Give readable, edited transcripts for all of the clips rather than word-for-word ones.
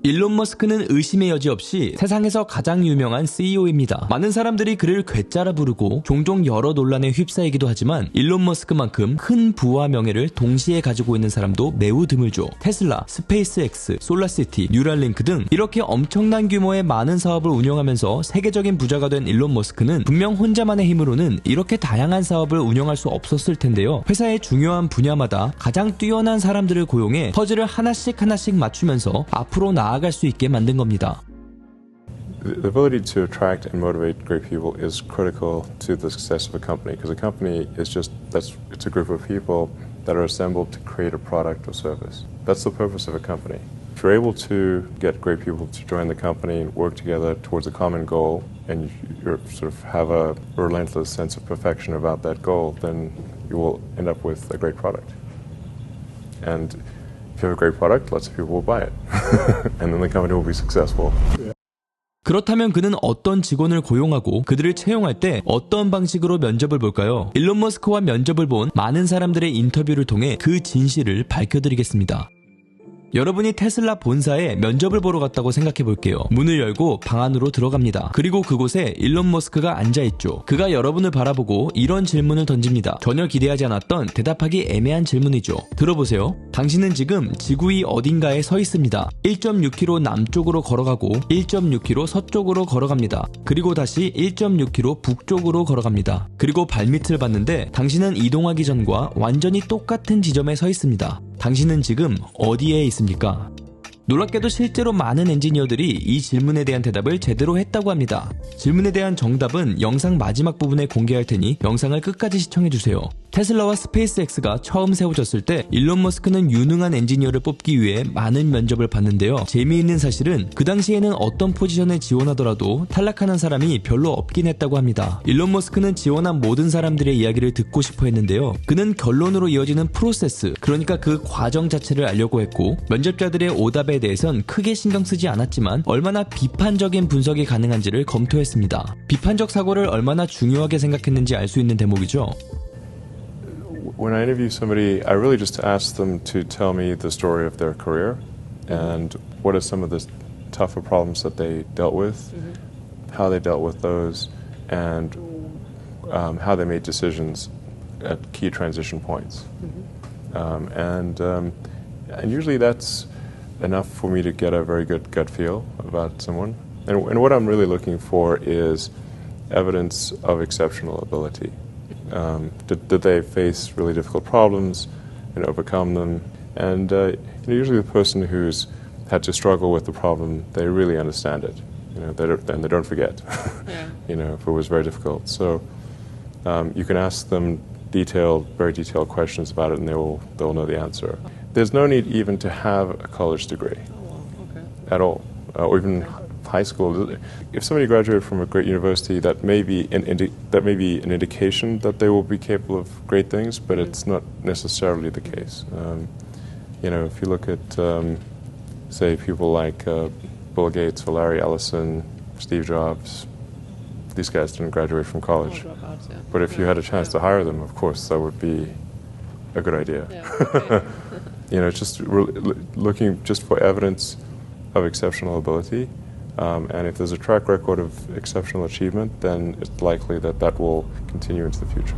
일론 머스크는 의심의 여지 없이 세상에서 가장 유명한 CEO입니다. 많은 사람들이 그를 괴짜라 부르고 종종 여러 논란에 휩싸이기도 하지만 일론 머스크만큼 큰 부와 명예를 동시에 가지고 있는 사람도 매우 드물죠. 테슬라, 스페이스X, 솔라시티, 뉴랄링크 등 이렇게 엄청난 규모의 많은 사업을 운영하면서 세계적인 부자가 된 일론 머스크는 분명 혼자만의 힘으로는 이렇게 다양한 사업을 운영할 수 없었을 텐데요. 회사의 중요한 분야마다 가장 뛰어난 사람들을 고용해 퍼즐을 하나씩 맞추면서 앞으로 나아갈 수 있게 만든 겁니다. The ability to attract and motivate great people is critical to the success of a company, because a company is it's a group of people that are assembled to create a product or service. That's the purpose of a company. If you're able to get great people to join the company and work together towards a common goal, and you sort of have a relentless sense of perfection about that goal, then you will end up with a great product. And if you have a great product, lots of people will buy it. And then the company will be successful. 그렇다면 그는 어떤 직원을 고용하고 그들을 채용할 때 어떤 방식으로 면접을 볼까요? 일론 머스크와 면접을 본 많은 사람들의 인터뷰를 통해 그 진실을 밝혀드리겠습니다. 여러분이 테슬라 본사에 면접을 보러 갔다고 생각해 볼게요. 문을 열고 방 안으로 들어갑니다. 그리고 그곳에 일론 머스크가 앉아있죠. 그가 여러분을 바라보고 이런 질문을 던집니다. 전혀 기대하지 않았던 대답하기 애매한 질문이죠. 들어보세요. 당신은 지금 지구 위 어딘가에 서 있습니다. 1.6km 남쪽으로 걸어가고 1.6km 서쪽으로 걸어갑니다. 그리고 다시 1.6km 북쪽으로 걸어갑니다. 그리고 발밑을 봤는데 당신은 이동하기 전과 완전히 똑같은 지점에 서 있습니다. 당신은 지금 어디에 있습니까? 놀랍게도 실제로 많은 엔지니어들이 이 질문에 대한 대답을 제대로 했다고 합니다. 질문에 대한 정답은 영상 마지막 부분에 공개할 테니 영상을 끝까지 시청해주세요. 테슬라와 스페이스X가 처음 세워졌을 때 일론 머스크는 유능한 엔지니어를 뽑기 위해 많은 면접을 봤는데요. 재미있는 사실은 그 당시에는 어떤 포지션에 지원하더라도 탈락하는 사람이 별로 없긴 했다고 합니다. 일론 머스크는 지원한 모든 사람들의 이야기를 듣고 싶어 했는데요. 그는 결론으로 이어지는 프로세스, 그러니까 그 과정 자체를 알려고 했고, 면접자들의 오답에 대해선 크게 신경 쓰지 않았지만 얼마나 비판적인 분석이 가능한지를 검토했습니다. 비판적 사고를 얼마나 중요하게 생각했는지 알 수 있는 대목이죠. When I interview somebody, I really just ask them to tell me the story of their career and what are some of the tougher problems that they dealt with, how they dealt with those, and how they made decisions at key transition points. And usually that's enough for me to get a very good gut feel about someone. And what I'm really looking for is evidence of exceptional ability. Did they face really difficult problems and overcome them? And usually the person who's had to struggle with the problem, they really understand it. And they don't forget. Yeah. If it was very difficult. So you can ask them very detailed questions about it, and they'll know the answer. There's no need even to have a college degree at all, or even high school. If somebody graduated from a great university, that may be an indication that they will be capable of great things, but it's not necessarily the case. If you look at, say, people like Bill Gates or Larry Ellison, Steve Jobs, these guys didn't graduate from college. But if you had a chance to hire them, of course, that would be a good idea. Yeah, okay. Just looking just for evidence of exceptional ability. And if there's a track record of exceptional achievement, then it's likely that will continue into the future.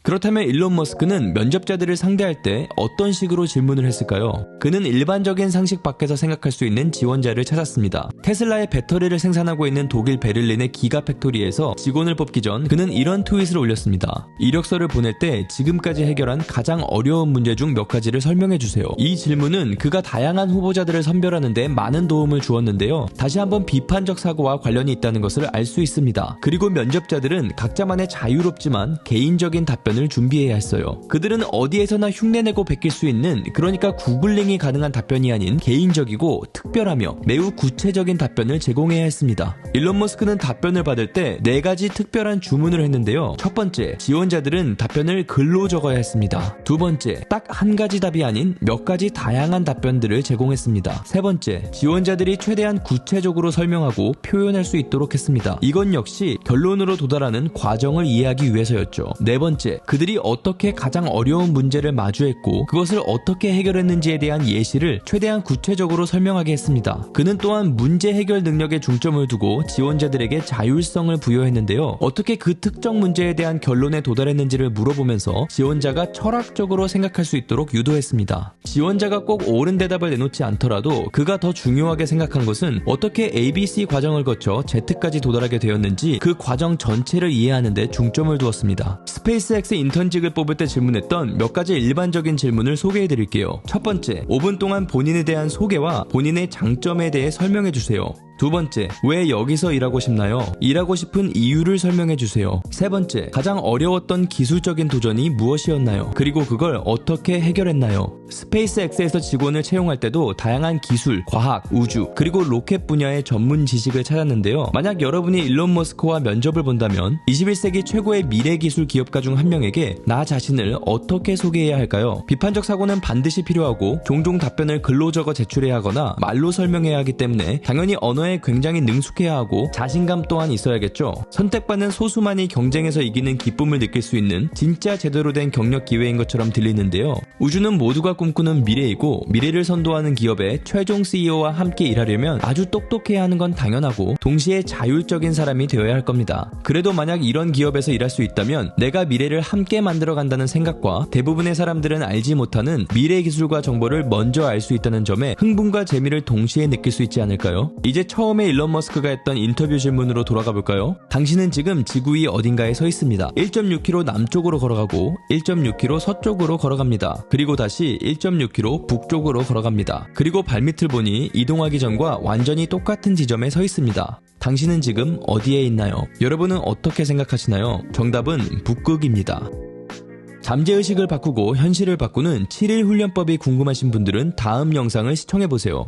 그렇다면 일론 머스크는 면접자들을 상대할 때 어떤 식으로 질문을 했을까요? 그는 일반적인 상식 밖에서 생각할 수 있는 지원자를 찾았습니다. 테슬라의 배터리를 생산하고 있는 독일 베를린의 기가 팩토리에서 직원을 뽑기 전 그는 이런 트윗을 올렸습니다. 이력서를 보낼 때 지금까지 해결한 가장 어려운 문제 중 몇 가지를 설명해 주세요. 이 질문은 그가 다양한 후보자들을 선별하는 데 많은 도움을 주었는데요. 다시 한번 비판적 사고와 관련이 있다는 것을 알 수 있습니다. 그리고 면접자들은 각자만의 자유롭지만 개인적인 답변을 준비해야 했어요. 그들은 어디에서나 흉내내고 베낄 수 있는, 그러니까 구글링이 가능한 답변이 아닌 개인적이고 특별하며 매우 구체적인 답변을 제공해야 했습니다. 일론 머스크는 답변을 받을 때 4가지 특별한 주문을 했는데요. 첫 번째, 지원자들은 답변을 글로 적어야 했습니다. 두 번째, 딱 한 가지 답이 아닌 몇 가지 다양한 답변들을 제공했습니다. 세 번째, 지원자들이 최대한 구체적으로 설명하고 표현할 수 있도록 했습니다. 이건 역시 결론으로 도달하는 과정을 이해하기 위해서였죠. 네 번째, 그들이 어떻게 가장 어려운 문제를 마주했고 그것을 어떻게 해결했는지에 대한 예시를 최대한 구체적으로 설명하게 했습니다. 그는 또한 문제 해결 능력에 중점을 두고 지원자들에게 자율성을 부여했는데요. 어떻게 그 특정 문제에 대한 결론에 도달했는지를 물어보면서 지원자가 철학적으로 생각할 수 있도록 유도했습니다. 지원자가 꼭 옳은 대답을 내놓지 않더라도 그가 더 중요하게 생각한 것은 어떻게 ABC 과정을 거쳐 Z까지 도달하게 되었는지 그 과정 전체를 이해하는 데 중점을 두었습니다. 스페이스X 인턴직을 뽑을 때 질문했던 몇 가지 일반적인 질문을 소개해 드릴게요. 첫 번째, 5분 동안 본인에 대한 소개와 본인의 장점에 대해 설명해 주세요. 두 번째, 왜 여기서 일하고 싶나요? 일하고 싶은 이유를 설명해 주세요. 세 번째, 가장 어려웠던 기술적인 도전이 무엇이었나요? 그리고 그걸 어떻게 해결했나요? 스페이스X에서 직원을 채용할 때도 다양한 기술, 과학, 우주, 그리고 로켓 분야의 전문 지식을 찾았는데요. 만약 여러분이 일론 머스크와 면접을 본다면 21세기 최고의 미래 기술 기업가 중 한 명에게 나 자신을 어떻게 소개해야 할까요? 비판적 사고는 반드시 필요하고 종종 답변을 글로 적어 제출해야 하거나 말로 설명해야 하기 때문에 당연히 언어에 굉장히 능숙해야 하고 자신감 또한 있어야겠죠. 선택받는 소수만이 경쟁에서 이기는 기쁨을 느낄 수 있는 진짜 제대로 된 경력 기회인 것처럼 들리는데요. 우주는 모두가 꿈꾸는 미래이고 미래를 선도하는 기업의 최종 CEO와 함께 일하려면 아주 똑똑해야 하는 건 당연하고 동시에 자율적인 사람이 되어야 할 겁니다. 그래도 만약 이런 기업에서 일할 수 있다면 내가 미래를 함께 만들어 간다는 생각과 대부분의 사람들은 알지 못하는 미래 기술과 정보를 먼저 알 수 있다는 점에 흥분과 재미를 동시에 느낄 수 있지 않을까요? 이제 처음에 일론 머스크가 했던 인터뷰 질문으로 돌아가 볼까요? 당신은 지금 지구 위 어딘가에 서 있습니다. 1.6km 남쪽으로 걸어가고 1.6km 서쪽으로 걸어갑니다. 그리고 다시 1.6km 북쪽으로 걸어갑니다. 그리고 발밑을 보니 이동하기 전과 완전히 똑같은 지점에 서 있습니다. 당신은 지금 어디에 있나요? 여러분은 어떻게 생각하시나요? 정답은 북극입니다. 잠재의식을 바꾸고 현실을 바꾸는 7일 훈련법이 궁금하신 분들은 다음 영상을 시청해보세요.